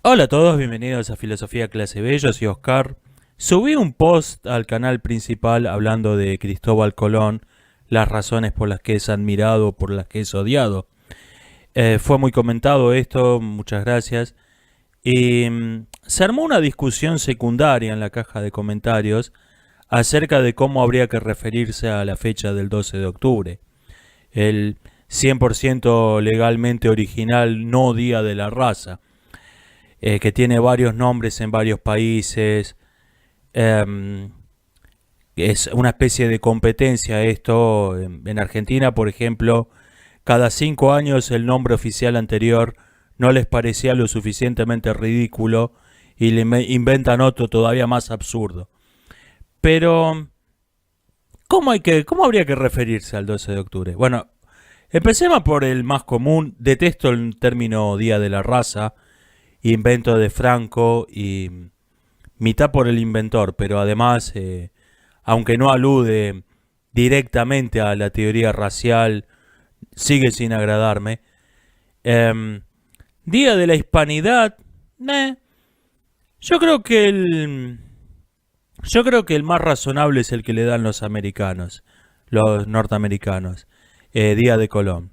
Hola a todos, bienvenidos a Filosofía Clase B, yo soy Oscar. Subí un post al canal principal hablando de Cristóbal Colón, las razones por las que es admirado, por las que es odiado. Fue muy comentado esto, muchas gracias. Y se armó una discusión secundaria en la caja de comentarios acerca de cómo habría que referirse a la fecha del 12 de octubre. El 100% legalmente original no Día de la Raza, que tiene varios nombres en varios países. Eh, es una especie de competencia esto. En Argentina, por ejemplo, cada 5 años el nombre oficial anterior no les parecía lo suficientemente ridículo y le inventan otro todavía más absurdo. Pero, ¿cómo habría que referirse al 12 de octubre? Bueno, empecemos por el más común. Detesto el término Día de la Raza, invento de Franco y mitad por el inventor, pero además, aunque no alude directamente a la teoría racial, sigue sin agradarme. Eh, Día de la Hispanidad, meh. yo creo que el yo creo que el más razonable es el que le dan los americanos, los norteamericanos, Día de Colón.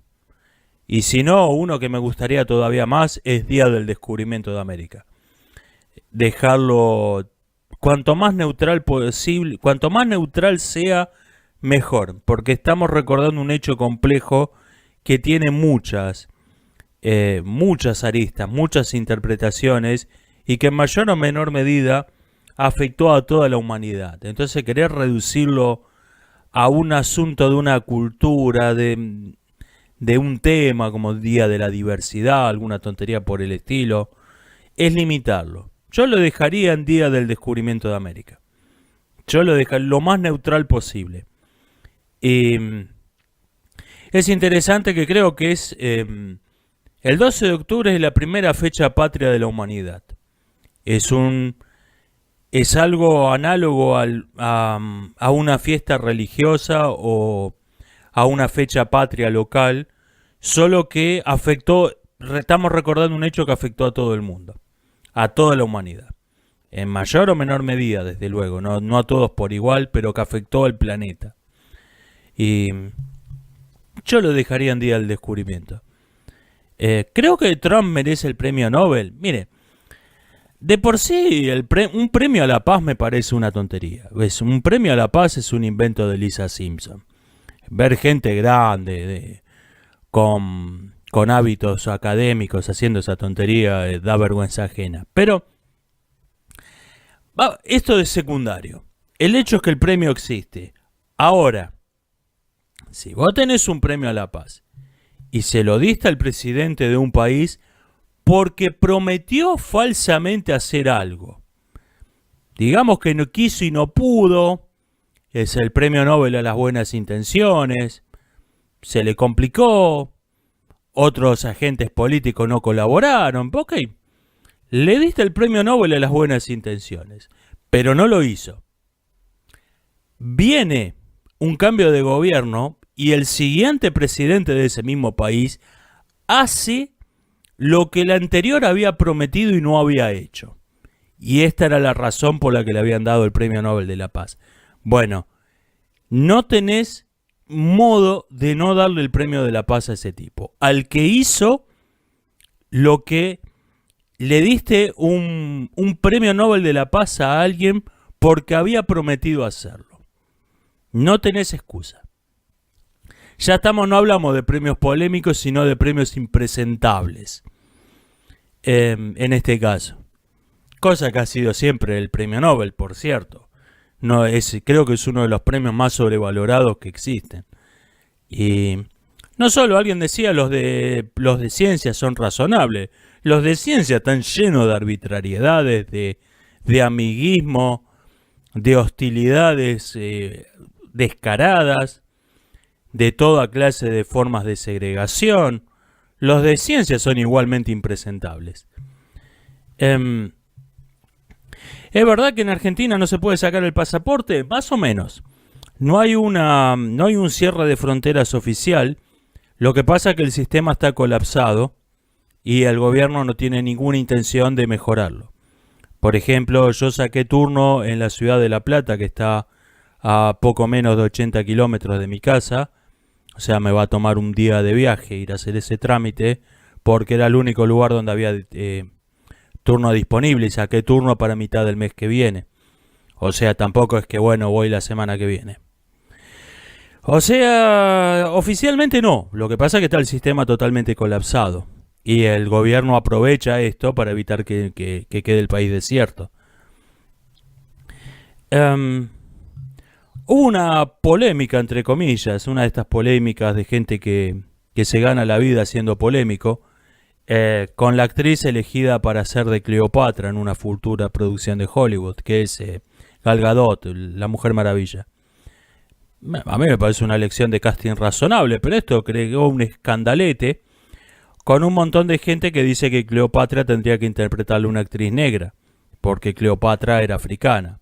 Y si no, uno que me gustaría todavía más es Día del Descubrimiento de América. Dejarlo cuanto más neutral posible, cuanto más neutral sea, mejor, porque estamos recordando un hecho complejo que tiene muchas aristas, muchas interpretaciones y que en mayor o menor medida afectó a toda la humanidad. Entonces querer reducirlo a un asunto de una cultura, de un tema como Día de la Diversidad, alguna tontería por el estilo, es limitarlo. Yo lo dejaría en Día del Descubrimiento de América. Yo lo dejaría lo más neutral posible. Y es interesante que creo que el 12 de octubre es la primera fecha patria de la humanidad. Es un es algo análogo a una fiesta religiosa o a una fecha patria local, solo que estamos recordando un hecho que afectó a todo el mundo, a toda la humanidad, en mayor o menor medida, desde luego, no a todos por igual, pero que afectó al planeta. Y yo lo dejaría en Día del Descubrimiento. Creo que Trump merece el premio Nobel. Mire, de por sí, un premio a la paz me parece una tontería. Un premio a la paz es un invento de Lisa Simpson. Ver gente grande, con hábitos académicos haciendo esa tontería da vergüenza ajena. Pero esto es secundario. El hecho es que el premio existe. Ahora, si vos tenés un premio a la paz y se lo diste al presidente de un país porque prometió falsamente hacer algo, digamos que no quiso y no pudo, es el premio Nobel a las buenas intenciones, se le complicó, otros agentes políticos no colaboraron, ok, le diste el premio Nobel a las buenas intenciones, pero no lo hizo. Viene un cambio de gobierno y el siguiente presidente de ese mismo país hace lo que el anterior había prometido y no había hecho. Y esta era la razón por la que le habían dado el premio Nobel de la Paz. Bueno, no tenés modo de no darle el premio de la paz a ese tipo. Al que hizo lo que le diste un premio Nobel de la Paz a alguien porque había prometido hacerlo. No tenés excusa. Ya no hablamos de premios polémicos, sino de premios impresentables. En este caso. Cosa que ha sido siempre el premio Nobel, por cierto. Creo que es uno de los premios más sobrevalorados que existen. Y no solo, alguien decía, los de ciencia son razonables. Los de ciencia están llenos de arbitrariedades, de amiguismo, de hostilidades descaradas, de toda clase de formas de segregación. Los de ciencia son igualmente impresentables. Es verdad que en Argentina no se puede sacar el pasaporte, más o menos. No hay un cierre de fronteras oficial. Lo que pasa es que el sistema está colapsado y el gobierno no tiene ninguna intención de mejorarlo. Por ejemplo, yo saqué turno en la ciudad de La Plata, que está a poco menos de 80 kilómetros de mi casa. O sea, me va a tomar un día de viaje ir a hacer ese trámite, porque era el único lugar donde había turno disponible, y saqué turno para mitad del mes que viene. O sea, tampoco es que, bueno, voy la semana que viene. O sea, oficialmente no. Lo que pasa es que está el sistema totalmente colapsado. Y el gobierno aprovecha esto para evitar que quede el país desierto. Em, Hubo una polémica, entre comillas, una de estas polémicas de gente que se gana la vida siendo polémico, con la actriz elegida para ser de Cleopatra en una futura producción de Hollywood, que es Gal Gadot, la Mujer Maravilla. A mí me parece una elección de casting razonable, pero esto creó un escandalete con un montón de gente que dice que Cleopatra tendría que interpretarle una actriz negra, porque Cleopatra era africana.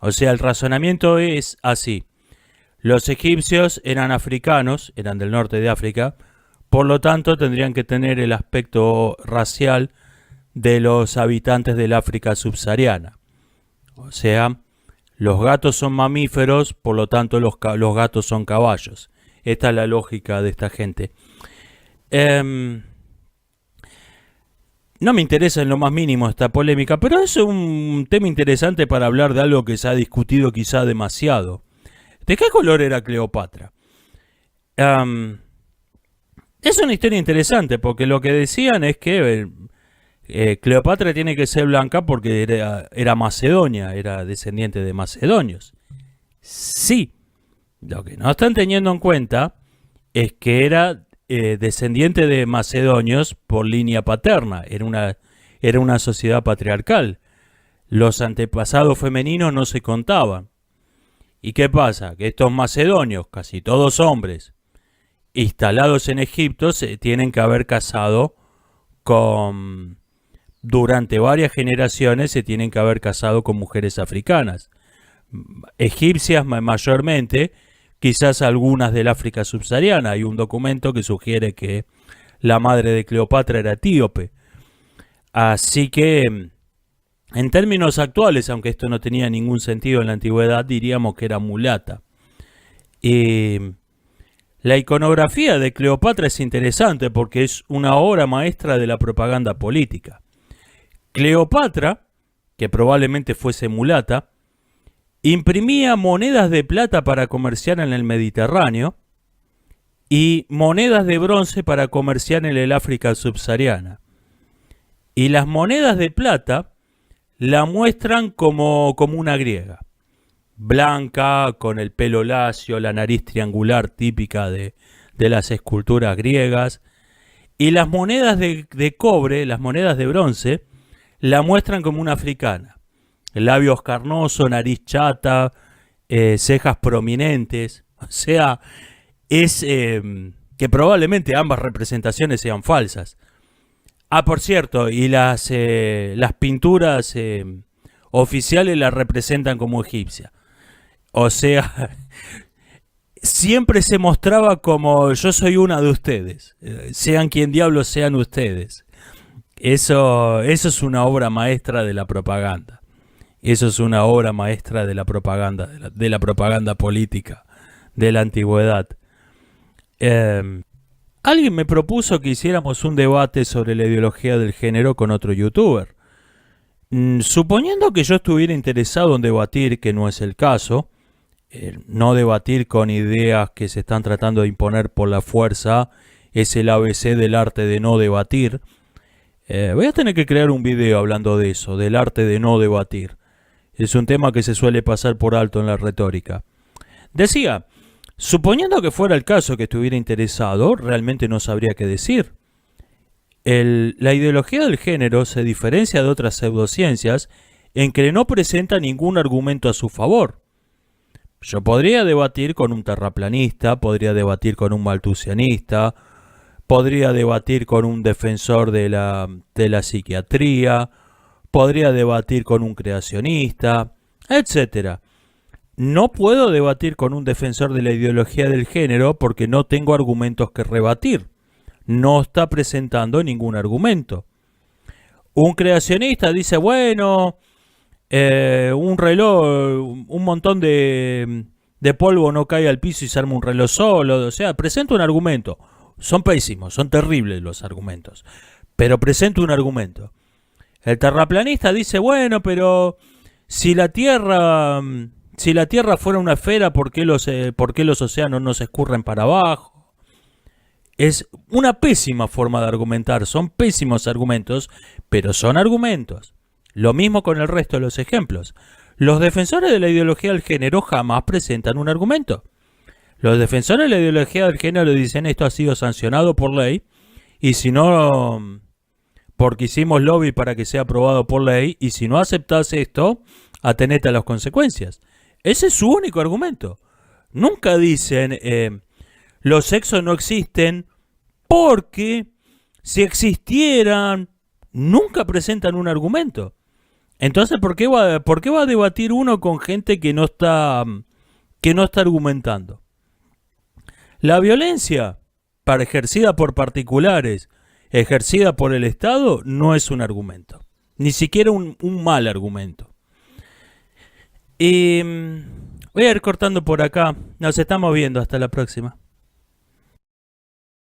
O sea, el razonamiento es así. Los egipcios eran africanos, eran del norte de África, por lo tanto tendrían que tener el aspecto racial de los habitantes del África subsahariana. O sea, los gatos son mamíferos, por lo tanto los gatos son caballos. Esta es la lógica de esta gente. No me interesa en lo más mínimo esta polémica, pero es un tema interesante para hablar de algo que se ha discutido quizá demasiado. ¿De qué color era Cleopatra? Es una historia interesante porque lo que decían es que Cleopatra tiene que ser blanca porque era macedonia, era descendiente de macedonios. Sí, lo que no están teniendo en cuenta es que era descendiente de macedonios por línea paterna. Era una sociedad patriarcal. Los antepasados femeninos no se contaban. ¿Y qué pasa? Que estos macedonios, casi todos hombres, instalados en Egipto, se tienen que haber casado con... Durante varias generaciones se tienen que haber casado con mujeres africanas. Egipcias mayormente, quizás algunas del África subsahariana. Hay un documento que sugiere que la madre de Cleopatra era etíope. Así que, en términos actuales, aunque esto no tenía ningún sentido en la antigüedad, diríamos que era mulata. La iconografía de Cleopatra es interesante porque es una obra maestra de la propaganda política. Cleopatra, que probablemente fuese mulata, imprimía monedas de plata para comerciar en el Mediterráneo y monedas de bronce para comerciar en el África subsahariana. Y las monedas de plata la muestran como una griega, blanca, con el pelo lacio, la nariz triangular típica de las esculturas griegas, y las monedas de cobre, las monedas de bronce, la muestran como una africana. Labios carnosos, nariz chata, cejas prominentes. O sea, es que probablemente ambas representaciones sean falsas. Por cierto, y las pinturas oficiales la representan como egipcia. O sea, siempre se mostraba como yo soy una de ustedes. Sean quien diablos sean ustedes. Eso es una obra maestra de la propaganda. Eso es una obra maestra de la propaganda, de la propaganda política de la antigüedad. Alguien me propuso que hiciéramos un debate sobre la ideología del género con otro youtuber. Suponiendo que yo estuviera interesado en debatir, que no es el caso, no debatir con ideas que se están tratando de imponer por la fuerza, es el ABC del arte de no debatir. Voy a tener que crear un video hablando de eso, del arte de no debatir. Es un tema que se suele pasar por alto en la retórica. Decía, suponiendo que fuera el caso que estuviera interesado, realmente no sabría qué decir. La ideología del género se diferencia de otras pseudociencias en que no presenta ningún argumento a su favor. Yo podría debatir con un terraplanista, podría debatir con un maltusianista, podría debatir con un defensor de la psiquiatría, podría debatir con un creacionista, etc. No puedo debatir con un defensor de la ideología del género porque no tengo argumentos que rebatir. no está presentando ningún argumento. Un creacionista dice, bueno, un reloj, un montón de polvo no cae al piso y se arma un reloj solo. O sea, presenta un argumento. Son pésimos, son terribles los argumentos. Pero presenta un argumento. El terraplanista dice, bueno, pero si la Tierra, si la Tierra fuera una esfera, por qué los océanos no se escurren para abajo? Es una pésima forma de argumentar, son pésimos argumentos, pero son argumentos. Lo mismo con el resto de los ejemplos. Los defensores de la ideología del género jamás presentan un argumento. Los defensores de la ideología del género dicen esto ha sido sancionado por ley y si no, porque hicimos lobby para que sea aprobado por ley y si no aceptás esto, atenete a las consecuencias. Ese es su único argumento. Nunca dicen los sexos no existen porque si existieran, nunca presentan un argumento. Entonces, ¿por qué va a debatir uno con gente que no está argumentando? La violencia ejercida por particulares, ejercida por el Estado, no es un argumento. Ni siquiera un mal argumento. Y voy a ir cortando por acá. Nos estamos viendo. Hasta la próxima.